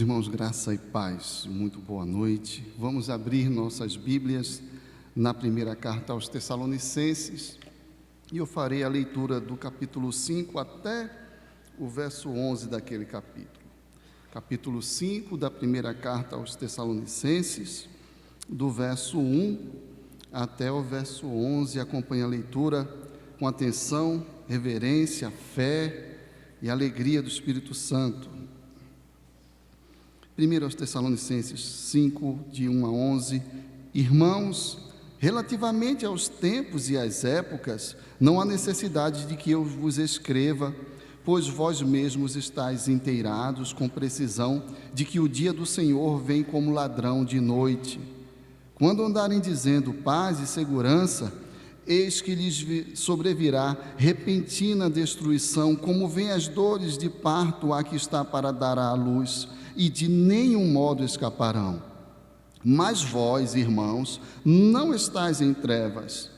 Irmãos, graça e paz, muito boa noite. Vamos abrir nossas Bíblias na primeira carta aos Tessalonicenses e eu farei a leitura do capítulo 5 até o verso 11 daquele capítulo. Capítulo 5 da primeira carta aos Tessalonicenses, do verso 1 até o verso 11. Acompanhe a leitura com atenção, reverência, fé e alegria do Espírito Santo. 1 aos Tessalonicenses 5, de 1 a 11. Irmãos, relativamente aos tempos e às épocas, não há necessidade de que eu vos escreva, pois vós mesmos estáis inteirados com precisão de que o dia do Senhor vem como ladrão de noite. Quando andarem dizendo paz e segurança, eis que lhes sobrevirá repentina destruição, como vêm as dores de parto a que está para dar à luz, e de nenhum modo escaparão. Mas vós, irmãos, não estáis em trevas,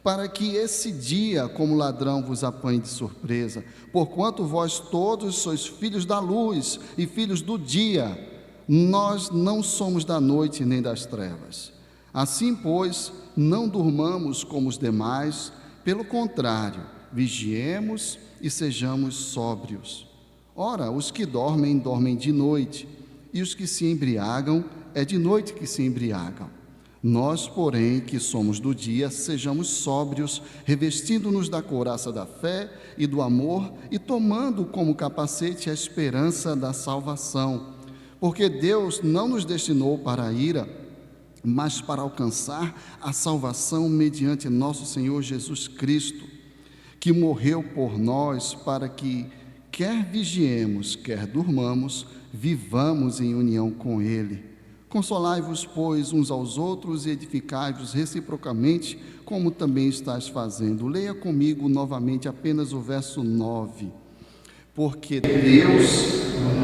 para que esse dia, como ladrão, vos apanhe de surpresa, porquanto vós todos sois filhos da luz e filhos do dia. Nós não somos da noite nem das trevas. Assim, pois, não durmamos como os demais, pelo contrário, vigiemos e sejamos sóbrios. Ora, os que dormem, dormem de noite, e os que se embriagam, é de noite que se embriagam. Nós, porém, que somos do dia, sejamos sóbrios, revestindo-nos da couraça da fé e do amor, e tomando como capacete a esperança da salvação. Porque Deus não nos destinou para a ira, mas para alcançar a salvação mediante nosso Senhor Jesus Cristo, que morreu por nós para que, quer vigiemos, quer durmamos, vivamos em união com Ele. Consolai-vos, pois, uns aos outros e edificai-vos reciprocamente, como também estás fazendo. Leia comigo novamente apenas o verso 9. Porque Deus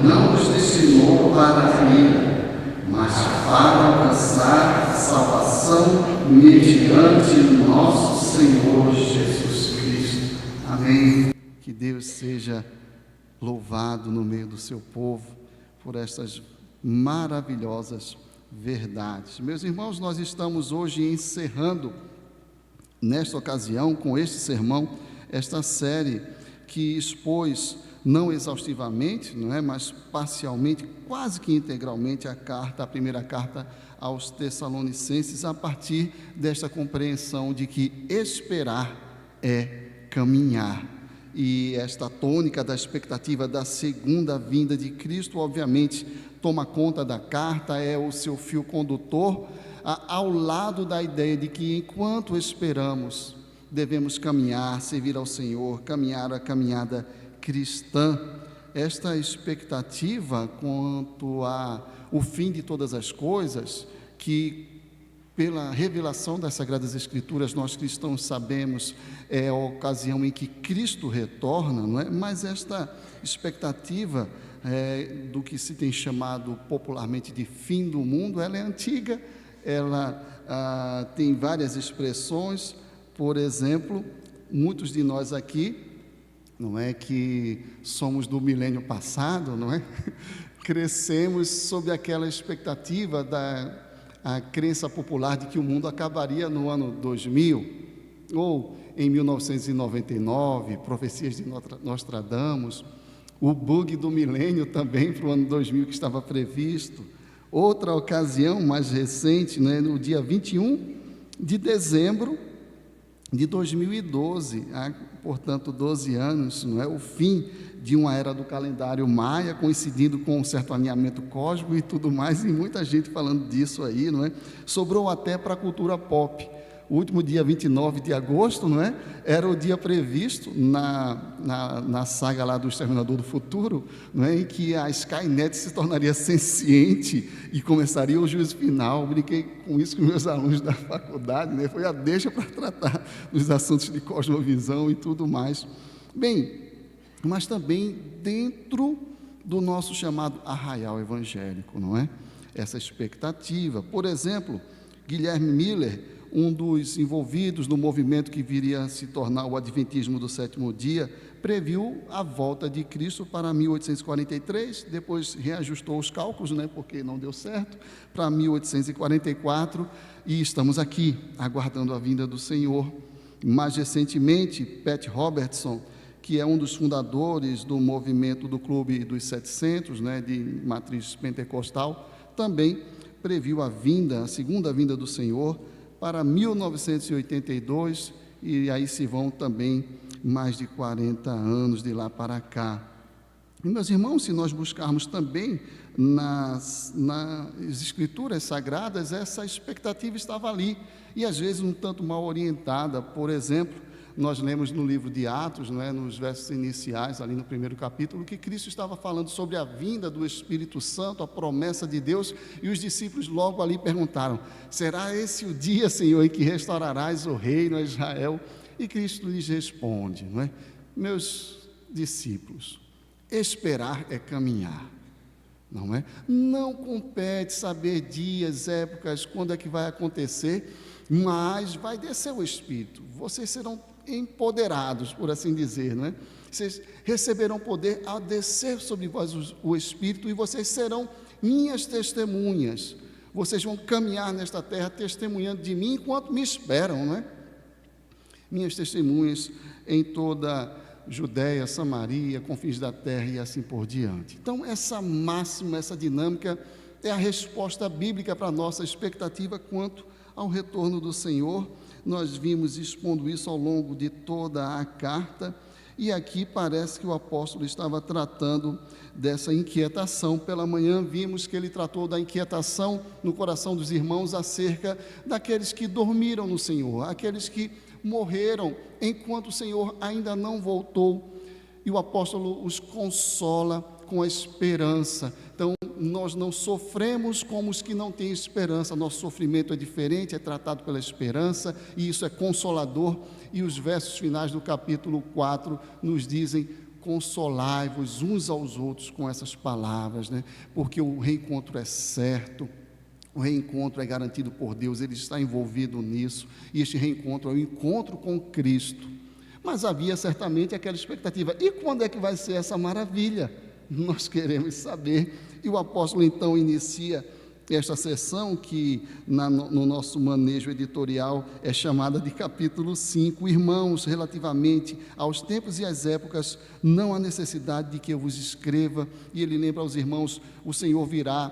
não nos destinou para a ira, mas para alcançar a salvação mediante nosso Senhor Jesus Cristo. Amém. Que Deus seja louvado no meio do seu povo por estas maravilhosas verdades. Meus irmãos, nós estamos hoje encerrando, nesta ocasião, com este sermão, esta série que expôs, não exaustivamente, mas parcialmente, quase que integralmente, a primeira carta aos Tessalonicenses, a partir desta compreensão de que esperar é caminhar. E esta tônica da expectativa da segunda vinda de Cristo, obviamente, toma conta da carta, é o seu fio condutor, ao lado da ideia de que enquanto esperamos, devemos caminhar, servir ao Senhor, caminhar a caminhada cristã. Esta expectativa quanto ao fim de todas as coisas, que pela revelação das Sagradas Escrituras, nós cristãos sabemos, é a ocasião em que Cristo retorna, não é? Mas esta expectativa do que se tem chamado popularmente de fim do mundo, ela é antiga, ela tem várias expressões. Por exemplo, muitos de nós aqui, não é que somos do milênio passado, não é? Crescemos sob aquela expectativa a crença popular de que o mundo acabaria no ano 2000, ou em 1999, profecias de Nostradamus, o bug do milênio também para o ano 2000 que estava previsto. Outra ocasião mais recente, no dia 21 de dezembro de 2012, há, portanto, 12 anos, o fim de uma era do calendário maia, coincidindo com um certo alinhamento cósmico e tudo mais, e muita gente falando disso aí, Sobrou até para a cultura pop. O último dia 29 de agosto, era o dia previsto na saga lá do Exterminador do Futuro, em que a Skynet se tornaria senciente e começaria o juízo final. Brinquei com isso com meus alunos da faculdade, foi a deixa para tratar dos assuntos de cosmovisão e tudo mais. Bem, mas também dentro do nosso chamado arraial evangélico, essa expectativa. Por exemplo, Guilherme Miller, um dos envolvidos no movimento que viria a se tornar o Adventismo do Sétimo Dia, previu a volta de Cristo para 1843, depois reajustou os cálculos, porque não deu certo, para 1844, e estamos aqui, aguardando a vinda do Senhor. Mais recentemente, Pat Robertson, que é um dos fundadores do movimento do Clube dos 700, de matriz pentecostal, também previu a segunda vinda do Senhor para 1982, e aí se vão também mais de 40 anos de lá para cá. E, meus irmãos, se nós buscarmos também nas Escrituras Sagradas, essa expectativa estava ali, e às vezes um tanto mal orientada. Por exemplo, nós lemos no livro de Atos, nos versos iniciais, ali no primeiro capítulo, que Cristo estava falando sobre a vinda do Espírito Santo, a promessa de Deus, e os discípulos logo ali perguntaram: será esse o dia, Senhor, em que restaurarás o reino a Israel? E Cristo lhes responde, meus discípulos, esperar é caminhar, não é? Não compete saber dias, épocas, quando é que vai acontecer, mas vai descer o Espírito, vocês serão empoderados, por assim dizer, Vocês receberão poder a descer sobre vós o Espírito, e vocês serão minhas testemunhas, vocês vão caminhar nesta terra testemunhando de mim enquanto me esperam, minhas testemunhas em toda Judéia, Samaria, confins da terra e assim por diante. Então, essa máxima, essa dinâmica é a resposta bíblica para a nossa expectativa quanto ao retorno do Senhor. Nós vimos expondo isso ao longo de toda a carta, e aqui parece que o apóstolo estava tratando dessa inquietação. Pela manhã vimos que ele tratou da inquietação no coração dos irmãos acerca daqueles que dormiram no Senhor, aqueles que morreram enquanto o Senhor ainda não voltou, e o apóstolo os consola com a esperança. Então, nós não sofremos como os que não têm esperança, nosso sofrimento é diferente, é tratado pela esperança, e isso é consolador. E os versos finais do capítulo 4 nos dizem: consolai-vos uns aos outros com essas palavras, porque o reencontro é certo, o reencontro é garantido por Deus, Ele está envolvido nisso, e este reencontro é o encontro com Cristo. Mas havia certamente aquela expectativa: e quando é que vai ser essa maravilha? Nós queremos saber. E o apóstolo então inicia esta sessão, que no nosso manejo editorial é chamada de capítulo 5. Irmãos, relativamente aos tempos e às épocas, não há necessidade de que eu vos escreva. E ele lembra aos irmãos: o Senhor virá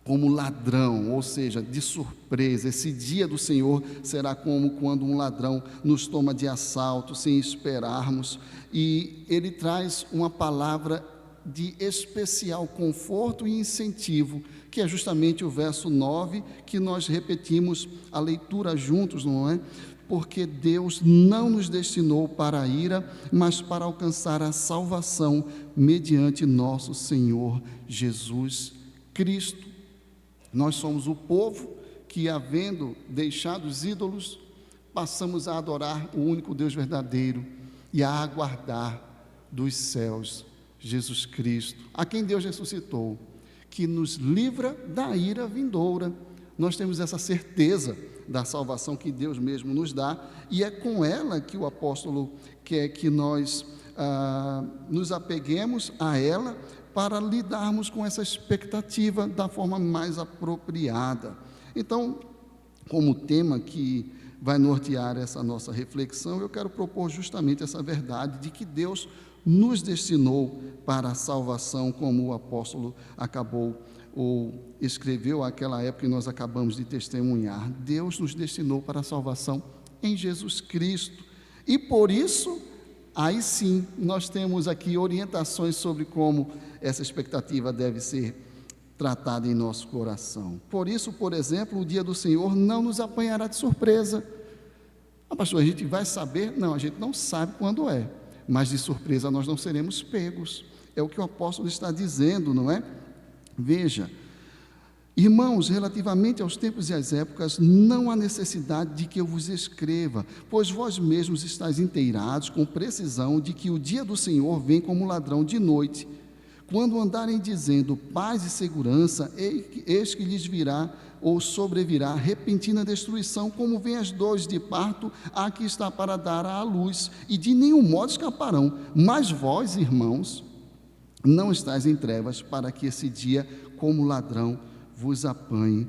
como ladrão, ou seja, de surpresa. Esse dia do Senhor será como quando um ladrão nos toma de assalto, sem esperarmos. E ele traz uma palavra de especial conforto e incentivo, que é justamente o verso 9, que nós repetimos a leitura juntos, não é? Porque Deus não nos destinou para a ira, mas para alcançar a salvação mediante nosso Senhor Jesus Cristo. Nós somos o povo que, havendo deixado os ídolos, passamos a adorar o único Deus verdadeiro e a aguardar dos céus Jesus Cristo, a quem Deus ressuscitou, que nos livra da ira vindoura. Nós temos essa certeza da salvação que Deus mesmo nos dá, e é com ela que o apóstolo quer que nós nos apeguemos a ela, para lidarmos com essa expectativa da forma mais apropriada. Então, como tema que vai nortear essa nossa reflexão, eu quero propor justamente essa verdade de que Deus nos destinou para a salvação, como o apóstolo acabou ou escreveu àquela época, e nós acabamos de testemunhar. Deus nos destinou para a salvação em Jesus Cristo, e por isso, aí sim, nós temos aqui orientações sobre como essa expectativa deve ser tratada em nosso coração. Por isso, por exemplo, o dia do Senhor não nos apanhará de surpresa. Pastor, a gente vai saber? Não, a gente não sabe quando é, mas de surpresa nós não seremos pegos. É o que o apóstolo está dizendo, não é? Veja, irmãos, relativamente aos tempos e às épocas, não há necessidade de que eu vos escreva, pois vós mesmos estáis inteirados com precisão de que o dia do Senhor vem como ladrão de noite. Quando andarem dizendo paz e segurança, eis que lhes virá ou sobrevirá repentina destruição, como vem as dores de parto a que está para dar à luz, e de nenhum modo escaparão. Mas vós, irmãos, não estáis em trevas, para que esse dia, como ladrão, vos apanhe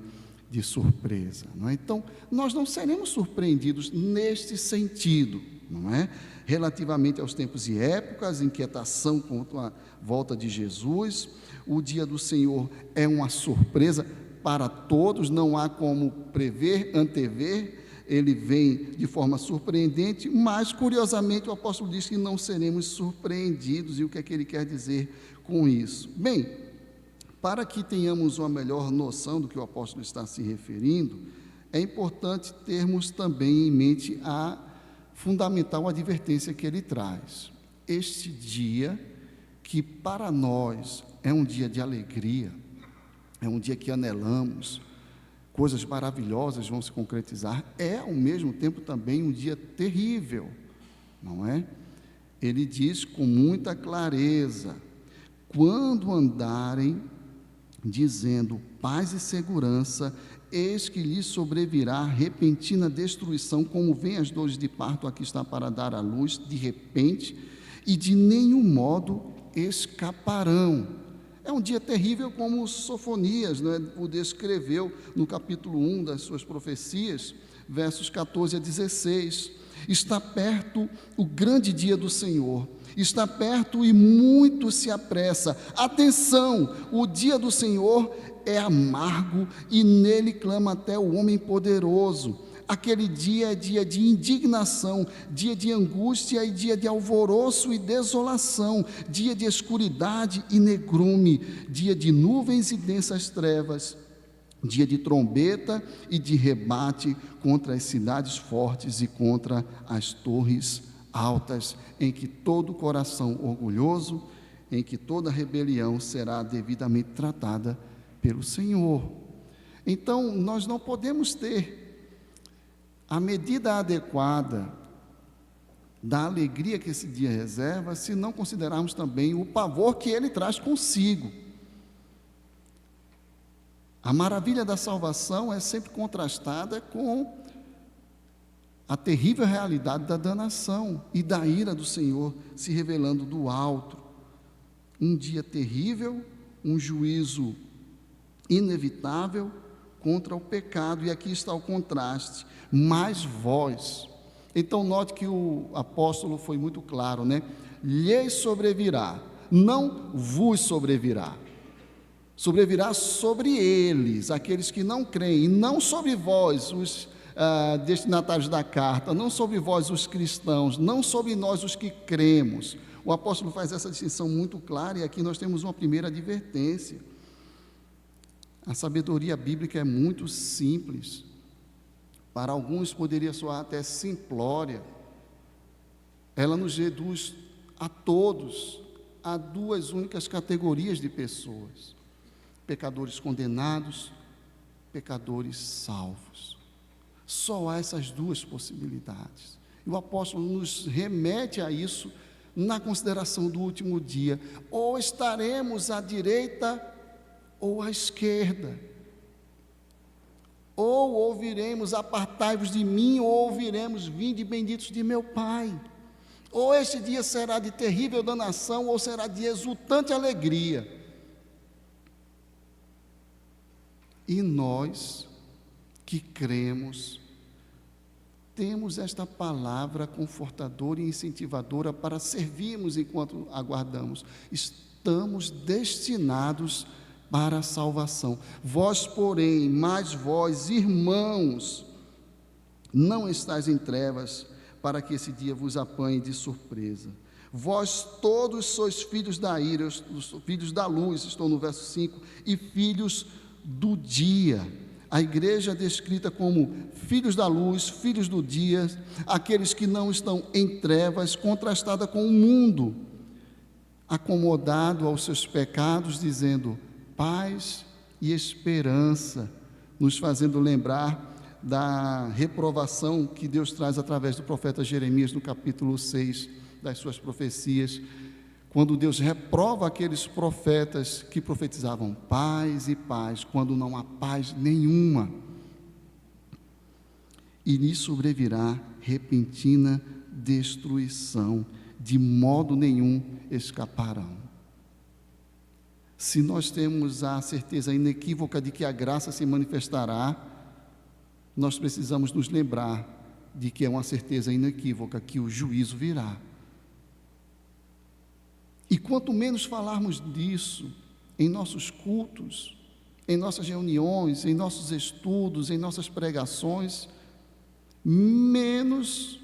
de surpresa. Não é? Então, nós não seremos surpreendidos neste sentido, não é? Relativamente aos tempos e épocas, inquietação quanto à volta de Jesus. O dia do Senhor é uma surpresa para todos, não há como prever, antever, ele vem de forma surpreendente, mas curiosamente o apóstolo diz que não seremos surpreendidos. E o que é que ele quer dizer com isso? Bem, para que tenhamos uma melhor noção do que o apóstolo está se referindo, é importante termos também em mente a fundamental advertência que ele traz. Este dia, que para nós é um dia de alegria, é um dia que anelamos, coisas maravilhosas vão se concretizar, é ao mesmo tempo também um dia terrível, não é? Ele diz com muita clareza: quando andarem dizendo paz e segurança, eis que lhes sobrevirá repentina destruição, como vem as dores de parto a que está para dar à luz, de repente, e de nenhum modo escaparão. É um dia terrível, como Sofonias, né, o descreveu no capítulo 1 das suas profecias, versos 14 a 16. Está perto o grande dia do Senhor, está perto e muito se apressa. Atenção, o dia do Senhor é amargo e nele clama até o homem poderoso. Aquele dia é dia de indignação, dia de angústia e dia de alvoroço e desolação, dia de escuridade e negrume, dia de nuvens e densas trevas, dia de trombeta e de rebate contra as cidades fortes e contra as torres altas, em que todo coração orgulhoso, em que toda rebelião será devidamente tratada pelo Senhor. Então, nós não podemos ter a medida adequada da alegria que esse dia reserva, se não considerarmos também o pavor que ele traz consigo. A maravilha da salvação é sempre contrastada com a terrível realidade da danação e da ira do Senhor se revelando do alto. Um dia terrível, um juízo inevitável contra o pecado, e aqui está o contraste: mas vós. Então note que o apóstolo foi muito claro, né? Lhes sobrevirá, não vos sobrevirá. Sobrevirá sobre eles, aqueles que não creem, e não sobre vós, os destinatários da carta, não sobre vós, os cristãos, não sobre nós, os que cremos. O apóstolo faz essa distinção muito clara, e aqui nós temos uma primeira advertência. A sabedoria bíblica é muito simples. Para alguns poderia soar até simplória. Ela nos reduz a todos a duas únicas categorias de pessoas: pecadores condenados, pecadores salvos. Só há essas duas possibilidades. E o apóstolo nos remete a isso na consideração do último dia: ou estaremos à direita ou à esquerda, ou ouviremos apartai-vos de mim, ou ouviremos vinde benditos de meu Pai. Ou este dia será de terrível danação, ou será de exultante alegria. E nós que cremos, temos esta palavra confortadora e incentivadora para servirmos enquanto aguardamos. Estamos destinados para a salvação. Vós, porém, mas vós, irmãos, não estáis em trevas, para que esse dia vos apanhe de surpresa. Vós todos sois filhos da ira, os filhos da luz, estou no verso 5, e filhos do dia. A igreja é descrita como filhos da luz, filhos do dia, aqueles que não estão em trevas, contrastada com o mundo, acomodado aos seus pecados, dizendo paz e esperança, nos fazendo lembrar da reprovação que Deus traz através do profeta Jeremias no capítulo 6 das suas profecias, quando Deus reprova aqueles profetas que profetizavam paz e paz, quando não há paz nenhuma. E lhes sobrevirá repentina destruição, de modo nenhum escaparão. Se nós temos a certeza inequívoca de que a graça se manifestará, nós precisamos nos lembrar de que é uma certeza inequívoca que o juízo virá. E quanto menos falarmos disso em nossos cultos, em nossas reuniões, em nossos estudos, em nossas pregações, menos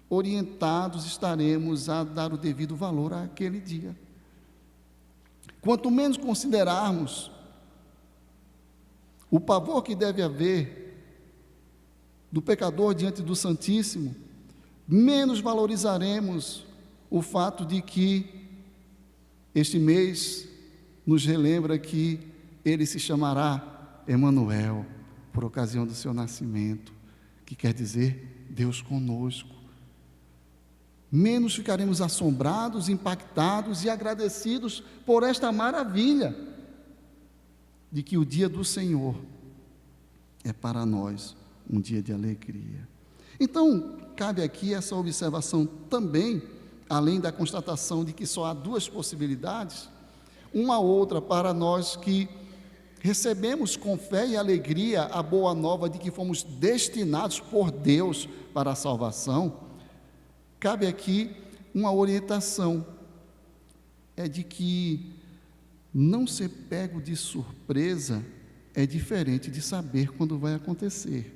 orientados estaremos a dar o devido valor àquele dia. Quanto menos considerarmos o pavor que deve haver do pecador diante do Santíssimo, menos valorizaremos o fato de que este mês nos relembra que ele se chamará Emanuel, por ocasião do seu nascimento, que quer dizer Deus conosco. Menos ficaremos assombrados, impactados e agradecidos por esta maravilha de que o dia do Senhor é para nós um dia de alegria. Então, cabe aqui essa observação também, além da constatação de que só há duas possibilidades, uma outra para nós que recebemos com fé e alegria a boa nova de que fomos destinados por Deus para a salvação. Cabe aqui uma orientação, é de que não ser pego de surpresa é diferente de saber quando vai acontecer.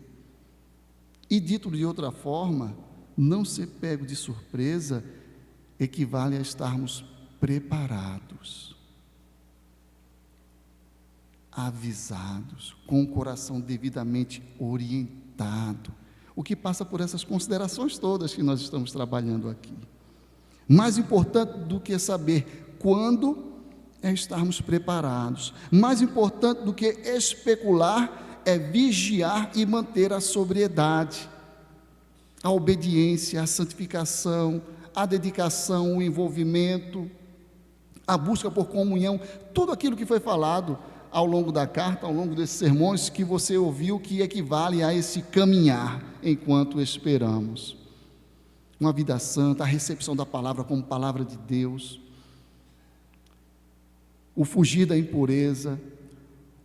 E dito de outra forma, não ser pego de surpresa equivale a estarmos preparados, avisados, com o coração devidamente orientado, o que passa por essas considerações todas que nós estamos trabalhando aqui. Mais importante do que saber quando é estarmos preparados, mais importante do que especular é vigiar e manter a sobriedade, a obediência, a santificação, a dedicação, o envolvimento, a busca por comunhão, tudo aquilo que foi falado ao longo da carta, ao longo desses sermões que você ouviu, que equivale a esse caminhar enquanto esperamos. Uma vida santa, a recepção da palavra como palavra de Deus, o fugir da impureza,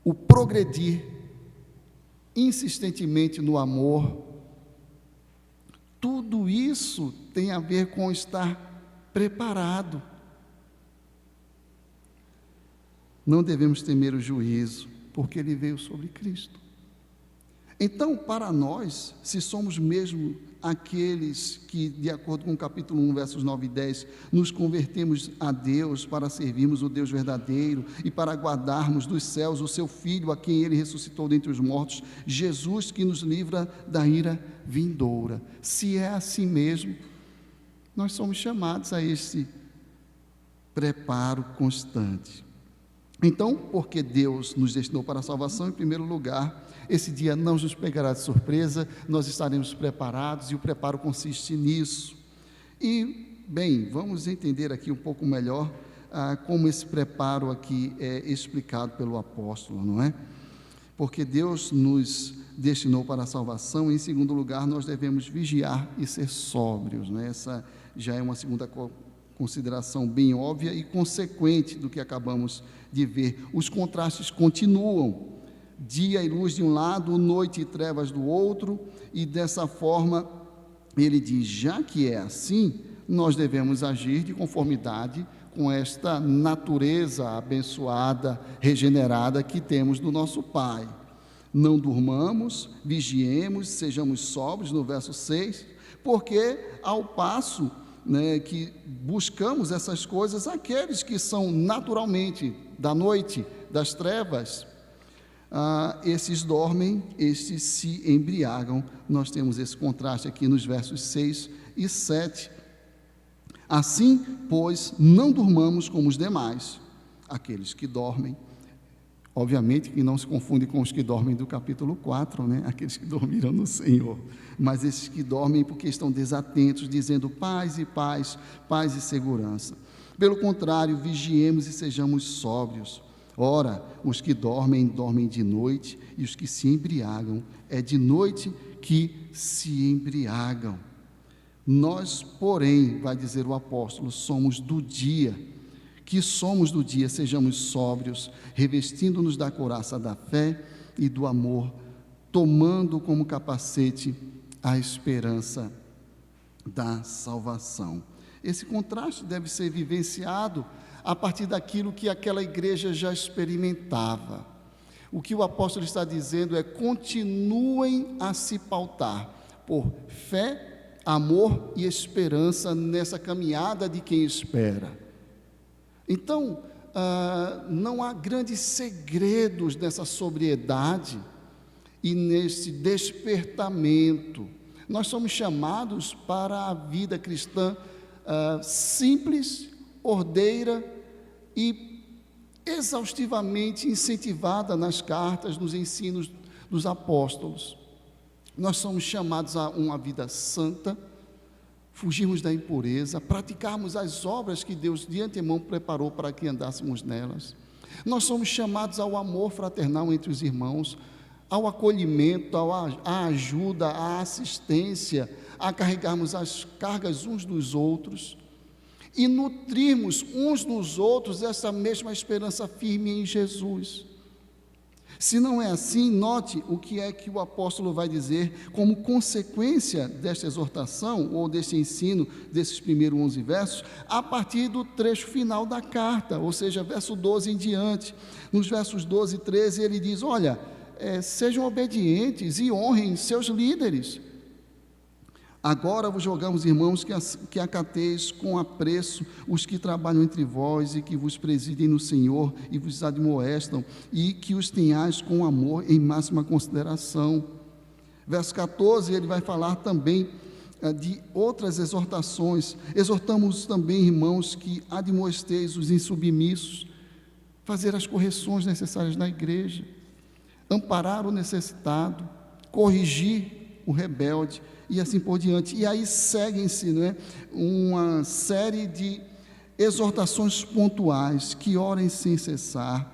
o progredir insistentemente no amor, tudo isso tem a ver com estar preparado. Não devemos temer o juízo, porque ele veio sobre Cristo. Então, para nós, se somos mesmo aqueles que, de acordo com o capítulo 1, versos 9 e 10, nos convertemos a Deus para servirmos o Deus verdadeiro e para aguardarmos dos céus o seu Filho, a quem ele ressuscitou dentre os mortos, Jesus, que nos livra da ira vindoura. Se é assim mesmo, nós somos chamados a esse preparo constante. Então, porque Deus nos destinou para a salvação, em primeiro lugar, esse dia não nos pegará de surpresa, nós estaremos preparados e o preparo consiste nisso. E, bem, vamos entender aqui um pouco melhor como esse preparo aqui é explicado pelo apóstolo, não é? Porque Deus nos destinou para a salvação, e, em segundo lugar, nós devemos vigiar e ser sóbrios, não é? Essa já é uma segunda consideração bem óbvia e consequente do que acabamos de ver. Os contrastes continuam, dia e luz de um lado, noite e trevas do outro, e dessa forma ele diz, já que é assim, nós devemos agir de conformidade com esta natureza abençoada, regenerada que temos do nosso Pai. Não durmamos, vigiemos, sejamos sóbrios, no verso 6, porque ao passo que buscamos essas coisas, aqueles que são naturalmente da noite, das trevas, esses dormem, esses se embriagam. Nós temos esse contraste aqui nos versos 6 e 7. Assim, pois, não durmamos como os demais, aqueles que dormem. Obviamente que não se confunde com os que dormem do capítulo 4, aqueles que dormiram no Senhor, mas esses que dormem porque estão desatentos, dizendo paz e paz, paz e segurança. Pelo contrário, vigiemos e sejamos sóbrios. Ora, os que dormem, dormem de noite, e os que se embriagam, é de noite que se embriagam. Nós, porém, vai dizer o apóstolo, somos do dia. Que somos do dia, sejamos sóbrios, revestindo-nos da couraça da fé e do amor, tomando como capacete a esperança da salvação. Esse contraste deve ser vivenciado a partir daquilo que aquela igreja já experimentava. O que o apóstolo está dizendo é: continuem a se pautar por fé, amor e esperança nessa caminhada de quem espera. Então, não há grandes segredos nessa sobriedade e nesse despertamento. Nós somos chamados para a vida cristã simples, ordeira e exaustivamente incentivada nas cartas, nos ensinos dos apóstolos. Nós somos chamados a uma vida santa, fugirmos da impureza, praticarmos as obras que Deus de antemão preparou para que andássemos nelas. Nós somos chamados ao amor fraternal entre os irmãos, ao acolhimento, à ajuda, à assistência, a carregarmos as cargas uns dos outros e nutrirmos uns nos outros essa mesma esperança firme em Jesus. Se não é assim, note o que é que o apóstolo vai dizer como consequência desta exortação, ou deste ensino, desses primeiros 11 versos, a partir do trecho final da carta, ou seja, verso 12 em diante. Nos versos 12 e 13 ele diz: olha, sejam obedientes e honrem seus líderes. Agora vos rogamos, irmãos, que acateis com apreço os que trabalham entre vós e que vos presidem no Senhor e vos admoestam, e que os tenhais com amor em máxima consideração. Verso 14, ele vai falar também de outras exortações. Exortamos também, irmãos, que admoesteis os insubmissos, fazer as correções necessárias na igreja, amparar o necessitado, corrigir o rebelde, e assim por diante. E aí seguem-se, uma série de exortações pontuais: que orem sem cessar,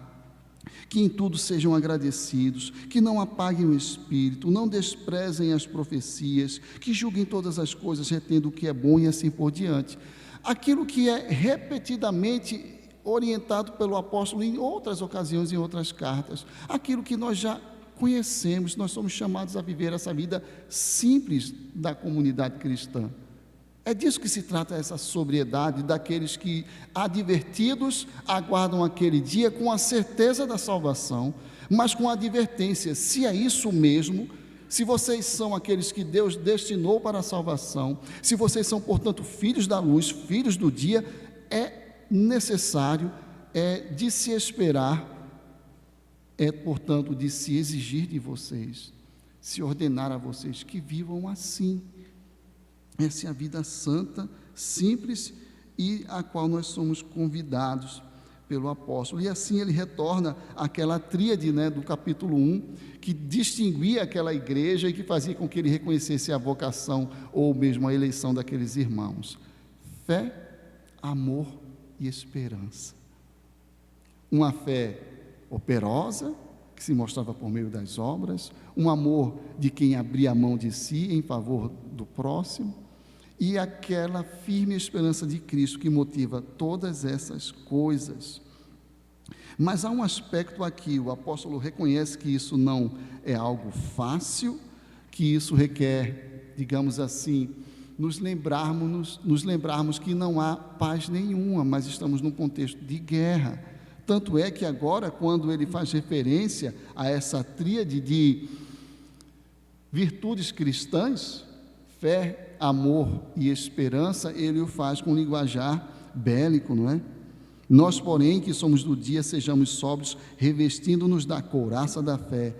que em tudo sejam agradecidos, que não apaguem o espírito, não desprezem as profecias, que julguem todas as coisas, retendo o que é bom, e assim por diante. Aquilo que é repetidamente orientado pelo apóstolo em outras ocasiões, em outras cartas, aquilo que nós já conhecemos. Nós somos chamados a viver essa vida simples da comunidade cristã. É disso que se trata essa sobriedade, daqueles que, advertidos, aguardam aquele dia com a certeza da salvação, mas com a advertência: se é isso mesmo, se vocês são aqueles que Deus destinou para a salvação, se vocês são, portanto, filhos da luz, filhos do dia, é necessário, de se esperar, portanto, de se exigir de vocês, se ordenar a vocês que vivam assim. Essa é a vida santa, simples, e a qual nós somos convidados pelo apóstolo. E assim ele retorna àquela tríade, do capítulo 1, que distinguia aquela igreja e que fazia com que ele reconhecesse a vocação ou mesmo a eleição daqueles irmãos: fé, amor e esperança. Uma fé operosa, que se mostrava por meio das obras, um amor de quem abria a mão de si em favor do próximo, e aquela firme esperança de Cristo que motiva todas essas coisas. Mas há um aspecto aqui: o apóstolo reconhece que isso não é algo fácil, que isso requer, digamos assim, nos lembrarmos que não há paz nenhuma, mas estamos num contexto de guerra. Tanto é que agora, quando ele faz referência a essa tríade de virtudes cristãs, fé, amor e esperança, ele o faz com linguajar bélico, não é? Nós, porém, que somos do dia, sejamos sóbrios, revestindo-nos da couraça da fé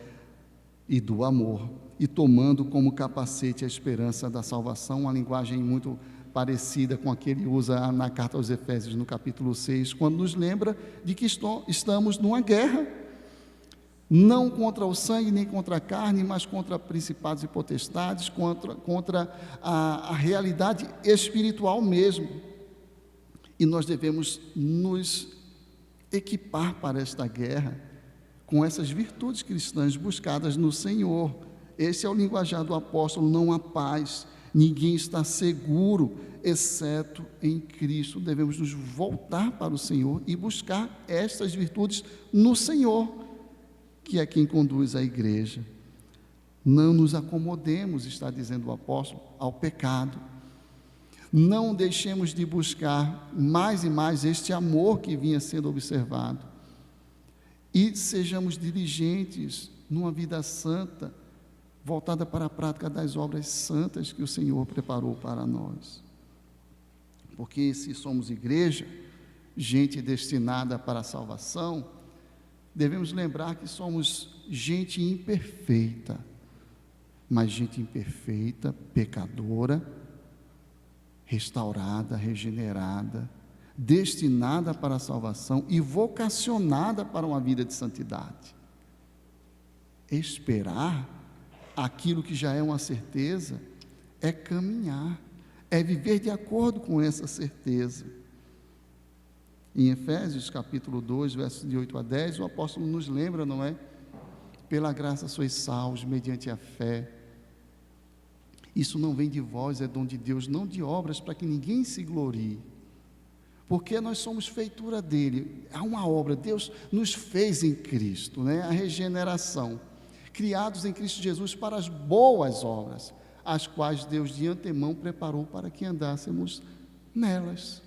e do amor, e tomando como capacete a esperança da salvação. Uma linguagem muito parecida com a que ele usa na carta aos Efésios, no capítulo 6, quando nos lembra de que estamos numa guerra, não contra o sangue nem contra a carne, mas contra principados e potestades, contra a realidade espiritual mesmo. E nós devemos nos equipar para esta guerra com essas virtudes cristãs buscadas no Senhor. Esse é o linguajar do apóstolo: não há paz, ninguém está seguro, exceto em Cristo. Devemos nos voltar para o Senhor e buscar estas virtudes no Senhor, que é quem conduz a igreja. Não nos acomodemos, está dizendo o apóstolo, ao pecado. Não deixemos de buscar mais e mais este amor que vinha sendo observado. E sejamos diligentes numa vida santa, voltada para a prática das obras santas que o Senhor preparou para nós. Porque se somos igreja, gente destinada para a salvação, devemos lembrar que somos gente imperfeita, mas gente imperfeita, pecadora, restaurada, regenerada, destinada para a salvação e vocacionada para uma vida de santidade. Esperar aquilo que já é uma certeza é caminhar, é viver de acordo com essa certeza. Em Efésios capítulo 2, versos de 8 a 10, o apóstolo nos lembra, não é? Pela graça sois salvos mediante a fé. Isso não vem de vós, é dom de Deus, não de obras, para que ninguém se glorie. Porque nós somos feitura dele. Há uma obra, Deus nos fez em Cristo, né? A regeneração. Criados em Cristo Jesus para as boas obras, as quais Deus de antemão preparou para que andássemos nelas.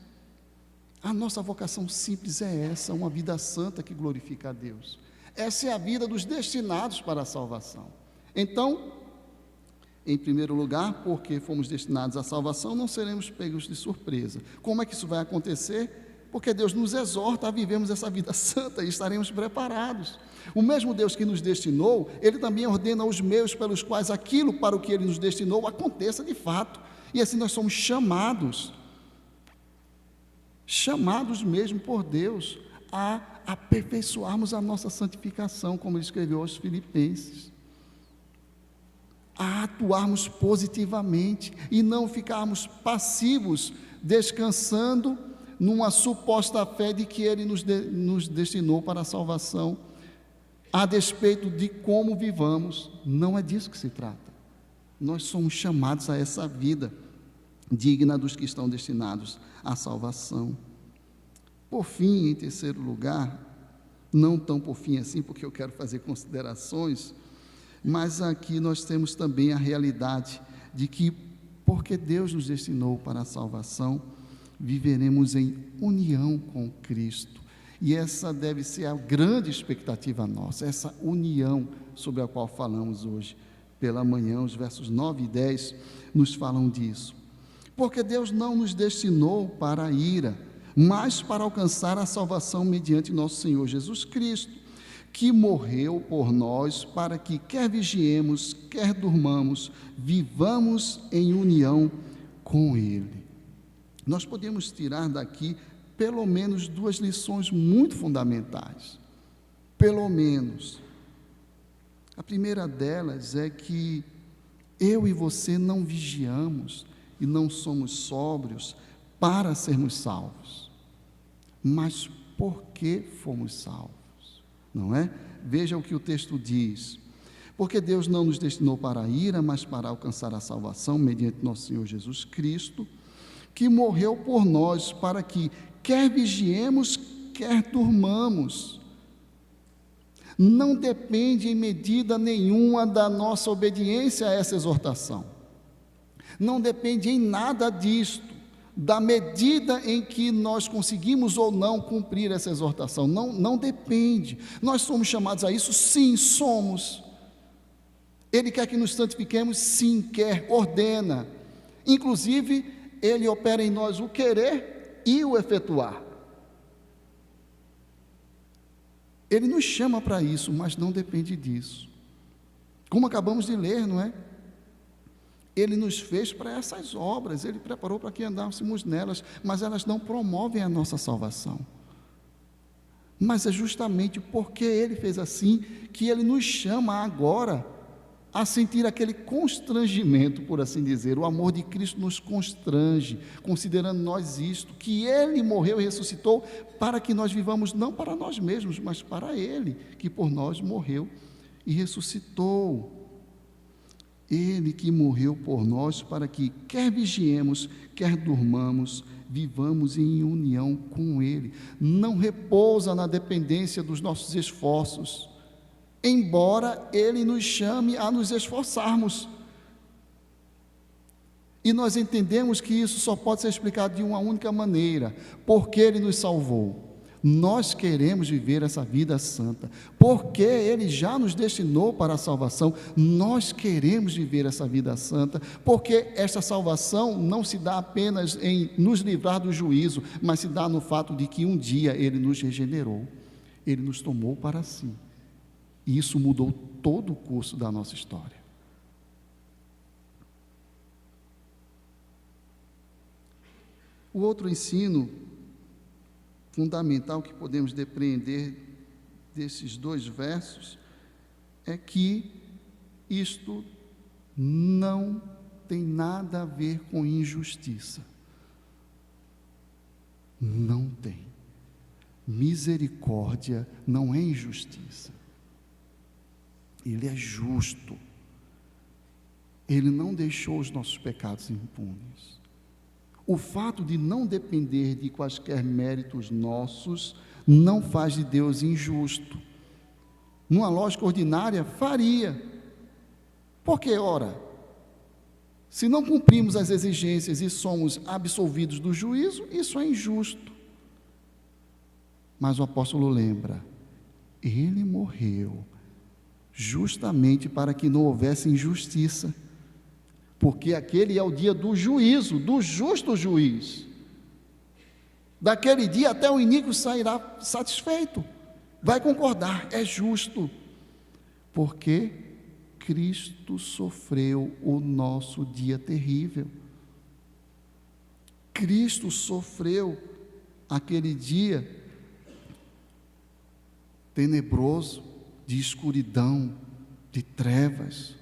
A nossa vocação simples é essa, uma vida santa que glorifica a Deus. Essa é a vida dos destinados para a salvação. Então, em primeiro lugar, porque fomos destinados à salvação, não seremos pegos de surpresa. Como é que isso vai acontecer? Porque Deus nos exorta a vivermos essa vida santa e estaremos preparados. O mesmo Deus que nos destinou, Ele também ordena os meios pelos quais aquilo para o que Ele nos destinou aconteça de fato. E assim nós somos chamados mesmo por Deus a aperfeiçoarmos a nossa santificação, como Ele escreveu aos Filipenses. A atuarmos positivamente e não ficarmos passivos, descansando numa suposta fé de que Ele nos destinou para a salvação, a despeito de como vivamos. Não é disso que se trata. Nós somos chamados a essa vida digna dos que estão destinados à salvação. Por fim, em terceiro lugar, não tão por fim assim, porque eu quero fazer considerações, mas aqui nós temos também a realidade de que, porque Deus nos destinou para a salvação, viveremos em união com Cristo. E essa deve ser a grande expectativa nossa, essa união sobre a qual falamos hoje pela manhã. Os versos 9 e 10 nos falam disso. Porque Deus não nos destinou para a ira, mas para alcançar a salvação mediante nosso Senhor Jesus Cristo, que morreu por nós, para que quer vigiemos, quer durmamos, vivamos em união com Ele. Nós podemos tirar daqui pelo menos duas lições muito fundamentais. Pelo menos. A primeira delas é que eu e você não vigiamos e não somos sóbrios para sermos salvos, mas porque fomos salvos. Não é? Veja o que o texto diz: porque Deus não nos destinou para a ira, mas para alcançar a salvação mediante nosso Senhor Jesus Cristo, que morreu por nós, para que quer vigiemos, quer durmamos. Não depende em medida nenhuma da nossa obediência a essa exortação. Não depende em nada disto, da medida em que nós conseguimos ou não cumprir essa exortação. Não depende. Nós somos chamados a isso? Sim, somos. Ele quer que nos santifiquemos? Sim, quer, ordena. Inclusive, Ele opera em nós o querer e o efetuar. Ele nos chama para isso, mas não depende disso. Como acabamos de ler, não é? Ele nos fez para essas obras, Ele preparou para que andássemos nelas, mas elas não promovem a nossa salvação. Mas é justamente porque Ele fez assim, que Ele nos chama agora a sentir aquele constrangimento, por assim dizer. O amor de Cristo nos constrange, considerando nós isto, que Ele morreu e ressuscitou para que nós vivamos não para nós mesmos, mas para Ele, que por nós morreu e ressuscitou. Ele que morreu por nós para que, quer vigiemos, quer durmamos, vivamos em união com Ele. Não repousa na dependência dos nossos esforços, embora Ele nos chame a nos esforçarmos. E nós entendemos que isso só pode ser explicado de uma única maneira: porque Ele nos salvou. Nós queremos viver essa vida santa, porque Ele já nos destinou para a salvação. Nós queremos viver essa vida santa, porque esta salvação não se dá apenas em nos livrar do juízo, mas se dá no fato de que um dia Ele nos regenerou, Ele nos tomou para si, e isso mudou todo o curso da nossa história. O outro ensino fundamental que podemos depreender desses dois versos é que isto não tem nada a ver com injustiça. Não tem. Misericórdia não é injustiça. Ele é justo. Ele não deixou os nossos pecados impunes. O fato de não depender de quaisquer méritos nossos não faz de Deus injusto. Numa lógica ordinária, faria. Porque, ora, se não cumprimos as exigências e somos absolvidos do juízo, isso é injusto. Mas o apóstolo lembra: Ele morreu justamente para que não houvesse injustiça. Porque aquele é o dia do juízo, do justo juiz. Daquele dia até o iníquo sairá satisfeito, vai concordar, é justo, porque Cristo sofreu o nosso dia terrível. Cristo sofreu aquele dia tenebroso, de escuridão, de trevas,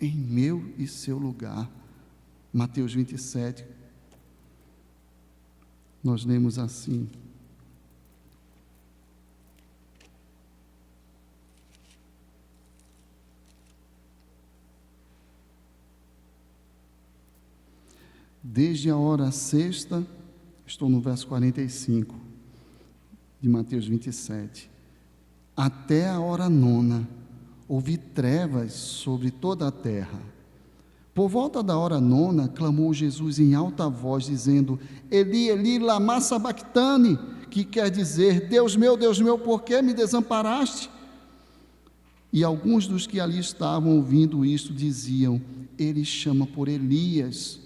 em meu e seu lugar. Mateus 27, nós lemos assim: desde a hora sexta, estou no verso 45 de Mateus 27, até a hora nona, houve trevas sobre toda a terra. Por volta da hora nona, clamou Jesus em alta voz, dizendo: Eli, Eli, lama sabactani, que quer dizer: Deus meu, por que me desamparaste? E alguns dos que ali estavam ouvindo isto diziam: Ele chama por Elias.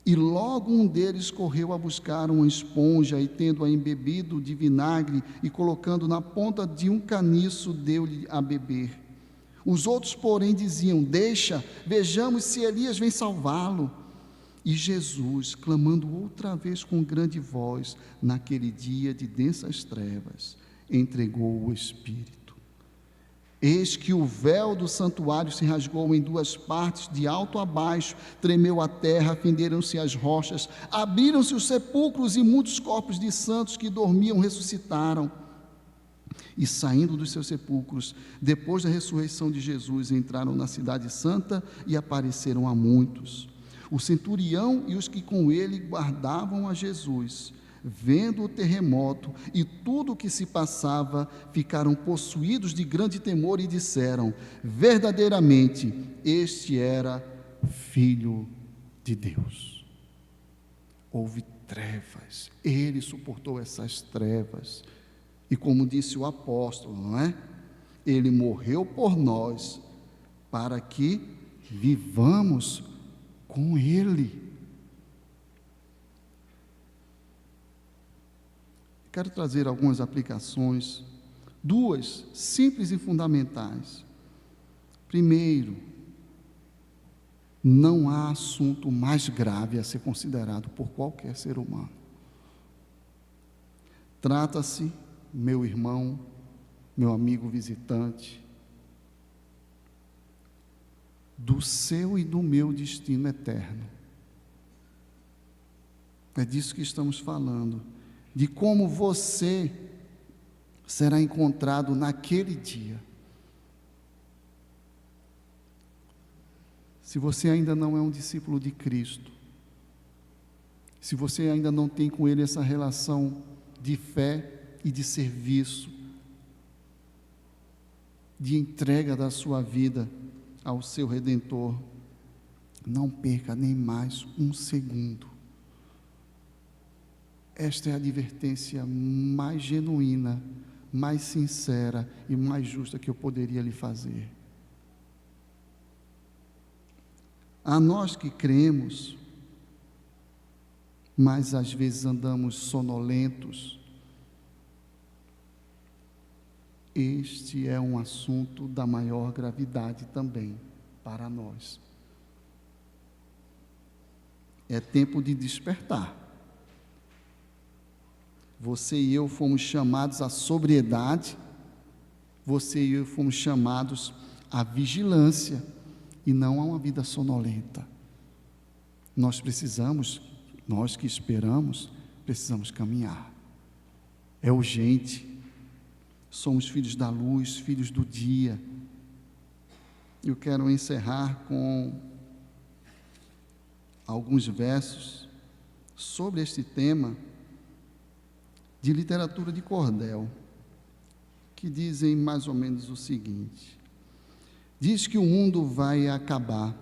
E logo um deles correu a buscar uma esponja e, tendo-a embebido de vinagre e colocando na ponta de um caniço, deu-lhe a beber. Os outros, porém, diziam: Deixa, vejamos se Elias vem salvá-lo. E Jesus, clamando outra vez com grande voz, naquele dia de densas trevas, entregou o Espírito. Eis que o véu do santuário se rasgou em duas partes, de alto a baixo, tremeu a terra, fenderam-se as rochas, abriram-se os sepulcros e muitos corpos de santos que dormiam ressuscitaram. E saindo dos seus sepulcros, depois da ressurreição de Jesus, entraram na cidade santa e apareceram a muitos. O centurião e os que com ele guardavam a Jesus, vendo o terremoto e tudo o que se passava, ficaram possuídos de grande temor e disseram: verdadeiramente, este era Filho de Deus. Houve trevas, ele suportou essas trevas, e como disse o apóstolo, não é? Ele morreu por nós, para que vivamos com ele. Quero trazer algumas aplicações, duas simples e fundamentais. Primeiro, não há assunto mais grave a ser considerado por qualquer ser humano. Trata-se, meu irmão, meu amigo visitante, do seu e do meu destino eterno. É disso que estamos falando, de como você será encontrado naquele dia. Se você ainda não é um discípulo de Cristo, se você ainda não tem com Ele essa relação de fé e de serviço, de entrega da sua vida ao seu Redentor, não perca nem mais um segundo. Esta é a advertência mais genuína, mais sincera e mais justa que eu poderia lhe fazer. A nós que cremos, mas às vezes andamos sonolentos, este é um assunto da maior gravidade também para nós. É tempo de despertar. Você e eu fomos chamados à sobriedade, você e eu fomos chamados à vigilância, e não a uma vida sonolenta. Nós que esperamos, precisamos caminhar. É urgente. Somos filhos da luz, filhos do dia. Eu quero encerrar com alguns versos sobre este tema de literatura de cordel, que dizem mais ou menos o seguinte: diz que o mundo vai acabar,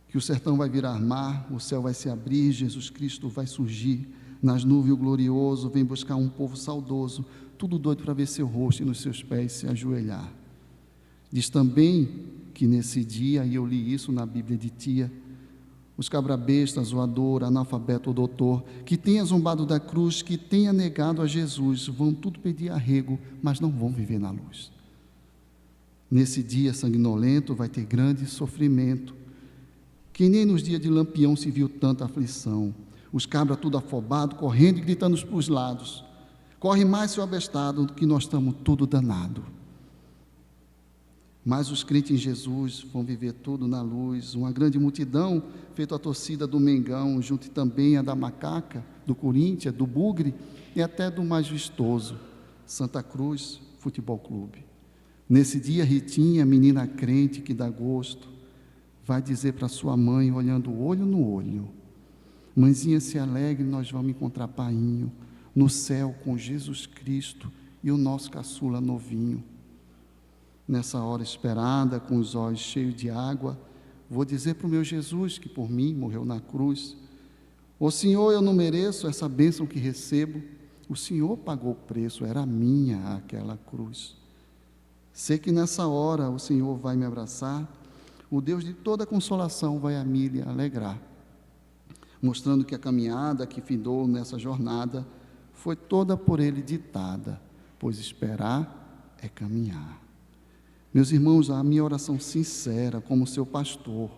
que o sertão vai virar mar, o céu vai se abrir, Jesus Cristo vai surgir nas nuvens glorioso, vem buscar um povo saudoso, tudo doido para ver seu rosto e nos seus pés se ajoelhar. Diz também que nesse dia, e eu li isso na Bíblia de tia, os cabra-bestas, o zoador, analfabeto, o doutor, que tenha zombado da cruz, que tenha negado a Jesus, vão tudo pedir arrego, mas não vão viver na luz. Nesse dia sanguinolento vai ter grande sofrimento, que nem nos dias de Lampião se viu tanta aflição. Os cabras tudo afobado, correndo e gritando para os lados. Corre mais, seu abestado, que nós estamos tudo danado. Mas os crentes em Jesus vão viver tudo na luz. Uma grande multidão, feito a torcida do Mengão, junto também a da Macaca, do Corinthians, do Bugre e até do mais vistoso, Santa Cruz Futebol Clube. Nesse dia, Ritinha, menina crente que dá gosto, vai dizer para sua mãe, olhando olho no olho: mãezinha, se alegre, nós vamos encontrar painho no céu com Jesus Cristo e o nosso caçula novinho. Nessa hora esperada, com os olhos cheios de água, vou dizer para o meu Jesus, que por mim morreu na cruz: ô Senhor, eu não mereço essa bênção que recebo, o Senhor pagou o preço, era minha aquela cruz. Sei que nessa hora o Senhor vai me abraçar, o Deus de toda consolação vai a mim lhe alegrar, mostrando que a caminhada que findou nessa jornada foi toda por Ele ditada, pois esperar é caminhar. Meus irmãos, a minha oração sincera como seu pastor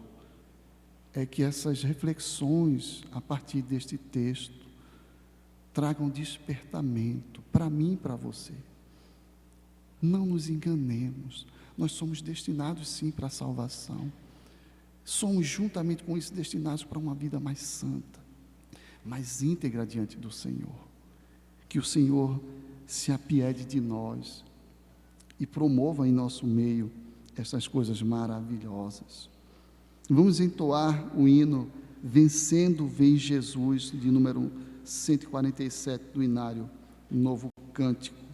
é que essas reflexões a partir deste texto tragam despertamento para mim e para você. Não nos enganemos, nós somos destinados sim para a salvação, somos juntamente com isso destinados para uma vida mais santa, mais íntegra diante do Senhor. Que o Senhor se apiede de nós e promova em nosso meio essas coisas maravilhosas. Vamos entoar o hino Vencendo Vem Jesus, de número 147 do Inário Novo Cântico.